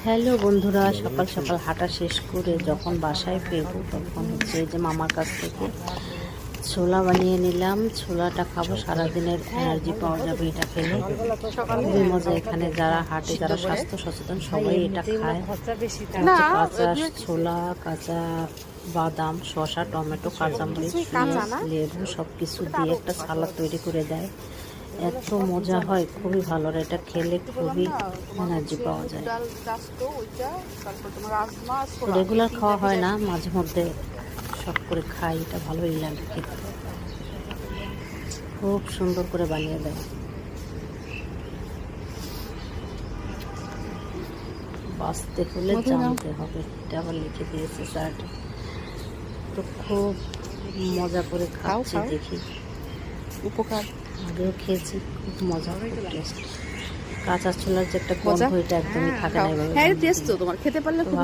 Hello বন্ধুরা, সকাল সকাল হাঁটা শেষ করে যখন বাসায় ফিরবো তখন হচ্ছে এই যে মামার কাছ থেকে ছোলা বানিয়ে নিলাম। ছোলাটা খাবো, সারাদিনের এনার্জি পাওয়া যাবে এটা খেলে। খুবই মজা। এখানে যারা হাঁটে, যারা স্বাস্থ্য সচেতন সবাই এটা খায়। কাঁচা ছোলা, কাঁচা বাদাম, শসা, টমেটো, কাঁচামরিচ, লেবু সব কিছু দিয়ে একটা সালাদ তৈরি করে দেয়। এত মজা হয়, খুবই ভালো। এটা খেলে খুবই এনার্জি পাওয়া যায়। রেগুলার খাওয়া হয় না, মাঝে মধ্যে শখ করে খাই। এটা ভালোই লাগে খেতে, খুব সুন্দর করে বানিয়ে দেয়। বাঁচতে হলে জানতে হবে, এটা আবার লিখে দিয়েছে স্যারটা। তো খুব মজা করে খাচ্ছি, দেখি উপকার। আগেও খেয়েছি, খুব মজা, খুব টেস্ট। কাঁচা ছোলার যে একটা গন্ধ, এটা একদমই থাকে না। হ্যাঁ, টেস্ট তো তোমার খেতে পারলে খুব